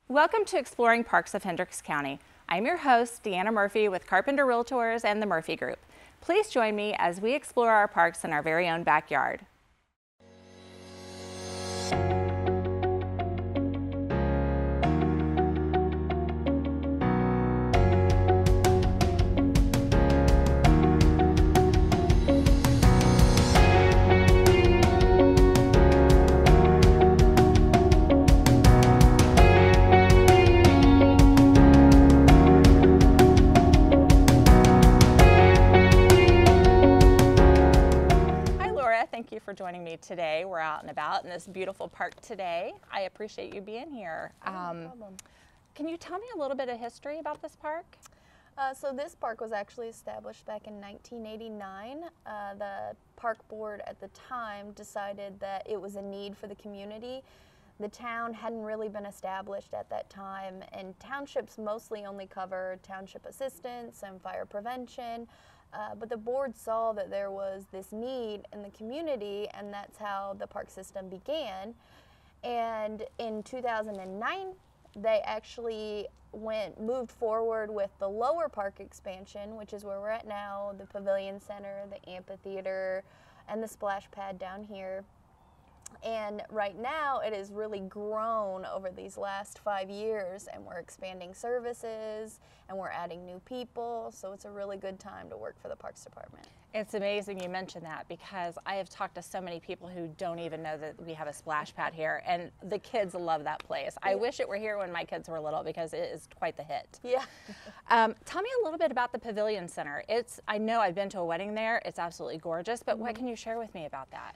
Welcome to Exploring Parks of Hendricks County. I'm your host, Deanna Murphy with Carpenter Realtors and the Murphy Group. Please join me as we explore our parks in our very own backyard. Thank you for joining me today. We're out and about in this beautiful park today. I appreciate you being here. No problem. Can you tell me a little bit of history about this park? So this park was actually established back in 1989. The park board at the time decided that it was a need for the community. The town hadn't really been established at that time, and townships mostly only covered township assistance and fire prevention. But the board saw that there was this need in the community, and that's how the park system began. And in 2009, they actually moved forward with the lower park expansion, which is where we're at now, the Pavilion Center, the amphitheater, and the splash pad down here. And right now it has really grown over these last 5 years, and we're expanding services and we're adding new people, so it's a really good time to work for the Parks Department. It's amazing you mentioned that, because I have talked to so many people who don't even know that we have a splash pad here, and the kids love that place. I wish it were here when my kids were little, because it is quite the hit. Yeah. Tell me a little bit about the Pavilion Center. I know I've been to a wedding there. It's absolutely gorgeous, but what can you share with me about that?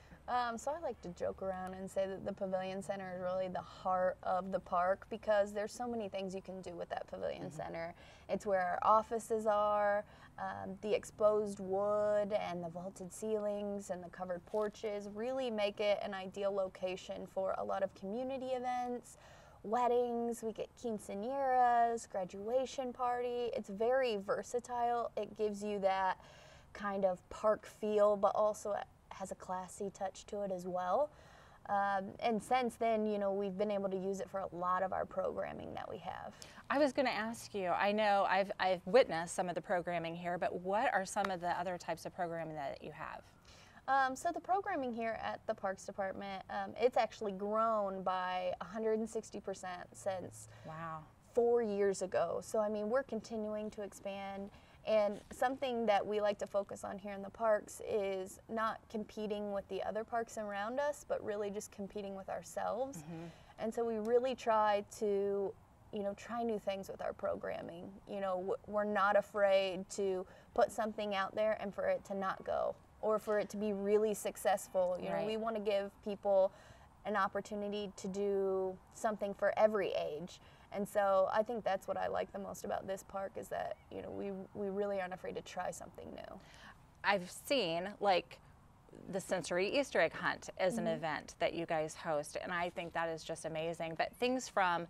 So I like to joke around and say that the Pavilion Center is really the heart of the park, because there's so many things you can do with that Pavilion Center. It's where our offices are, the exposed wood and the vaulted ceilings and the covered porches really make it an ideal location for a lot of community events, weddings. We get quinceañeras, graduation party. It's very versatile. It gives you that kind of park feel, but also has a classy touch to it as well. And since then, you know, we've been able to use it for a lot of our programming that we have. I was going to ask you, I know I've witnessed some of the programming here, but what are some of the other types of programming that you have? So the programming here at the Parks Department, it's actually grown by 160% since 4 years ago. So I mean, we're continuing to expand. And something that we like to focus on here in the parks is not competing with the other parks around us, but really just competing with ourselves. And so we really try to, you know, try new things with our programming. You know, we're not afraid to put something out there and for it to not go, or for it to be really successful. You know, we want to give people an opportunity to do something for every age. And so I think that's what I like the most about this park, is that, you know, we really aren't afraid to try something new. I've seen, like, the Sensory Easter egg hunt is an event that you guys host, and I think that is just amazing. But things from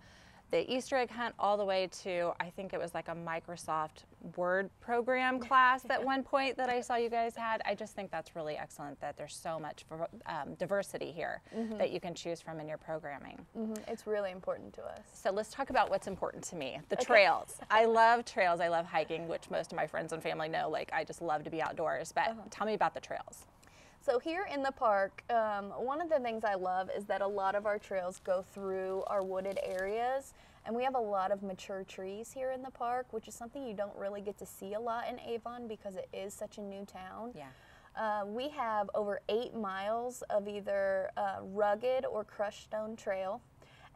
the Easter egg hunt all the way to, I think it was like a Microsoft Word program class at one point that I saw you guys had. I just think that's really excellent that there's so much diversity here that you can choose from in your programming. It's really important to us. So let's talk about what's important to me, the trails. I love trails. I love hiking, which most of my friends and family know. Like, I just love to be outdoors, but tell me about the trails. So here in the park, one of the things I love is that a lot of our trails go through our wooded areas, and we have a lot of mature trees here in the park, which is something you don't really get to see a lot in Avon because it is such a new town. We have over 8 miles of either rugged or crushed stone trail,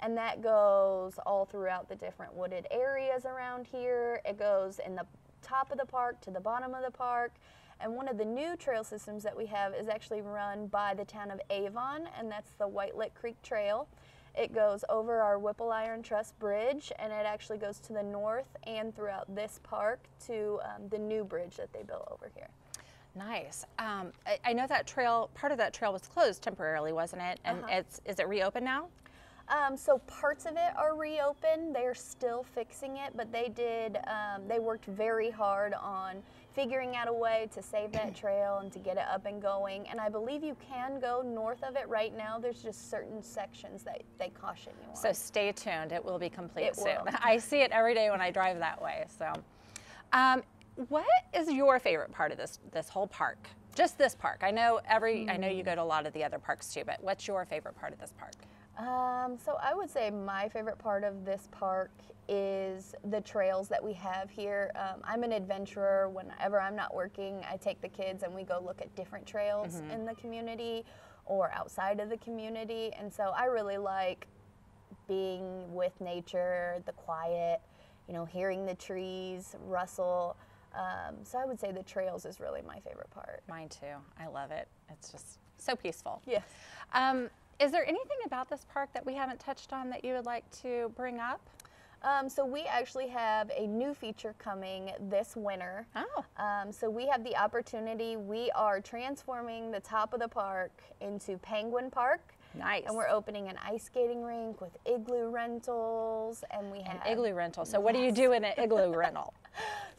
and that goes all throughout the different wooded areas around here. It goes in the top of the park to the bottom of the park. And one of the new trail systems that we have is actually run by the town of Avon, and that's the White Lick Creek Trail. It goes over our Whipple Iron Truss Bridge, and it actually goes to the north and throughout this park to the new bridge that they built over here. Nice. I know that trail, part of that trail was closed temporarily, wasn't it? And is it reopened now? So parts of it are reopened. They're still fixing it, but they worked very hard on figuring out a way to save that trail and to get it up and going. And I believe you can go north of it right now. There's just certain sections that they caution you on. So stay tuned. It will be complete It soon. will. I see it every day when I drive that way. So, what is your favorite part of this whole park? Just this park. I know you go to a lot of the other parks too, but what's your favorite part of this park? So I would say my favorite part of this park is the trails that we have here. I'm an adventurer. Whenever I'm not working, I take the kids and we go look at different trails in the community or outside of the community. And so I really like being with nature, the quiet, hearing the trees rustle. So I would say the trails is really my favorite part. Mine too. I love it. It's just so peaceful. Yes. Is there anything about this park that we haven't touched on that you would like to bring up? So we actually have a new feature coming this winter. Oh. So we have the opportunity, we are transforming the top of the park into Penguin Park. Nice. And we're opening an ice skating rink with igloo rentals, and we have an igloo rental. So what do you do in an igloo rental?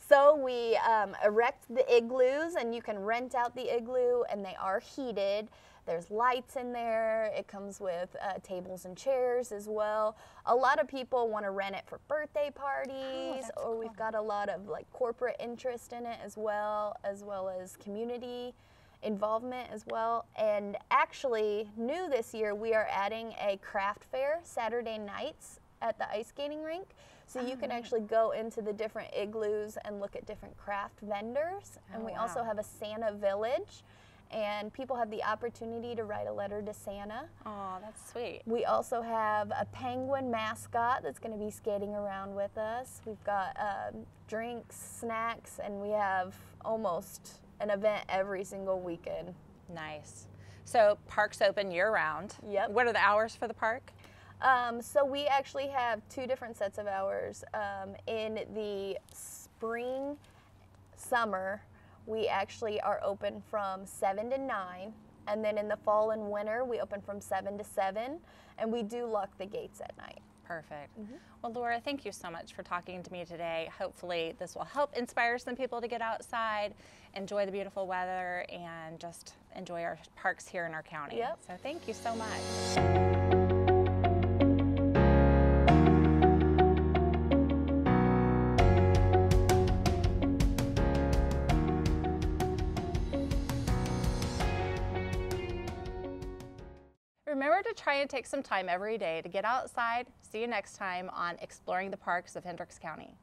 So we erect the igloos, and you can rent out the igloo, and they are heated. There's lights in there. It comes with tables and chairs as well. A lot of people want to rent it for birthday parties, or we've got a lot of corporate interest in it as well as community involvement as well. And actually, new this year, we are adding a craft fair Saturday nights at the ice skating rink. So you can actually go into the different igloos and look at different craft vendors. And we also have a Santa Village, and people have the opportunity to write a letter to Santa. Oh, that's sweet. We also have a penguin mascot that's going to be skating around with us. We've got drinks, snacks, and we have almost an event every single weekend. Nice. So park's open year-round. Yep. What are the hours for the park? So we actually have two different sets of hours. In the spring, summer, we actually are open from 7 to 9. And then in the fall and winter, we open from 7 to 7. And we do lock the gates at night. Perfect. Well, Laura, thank you so much for talking to me today. Hopefully this will help inspire some people to get outside, enjoy the beautiful weather, and just enjoy our parks here in our county. Yep. So thank you so much. Remember to try and take some time every day to get outside. See you next time on Exploring the Parks of Hendricks County.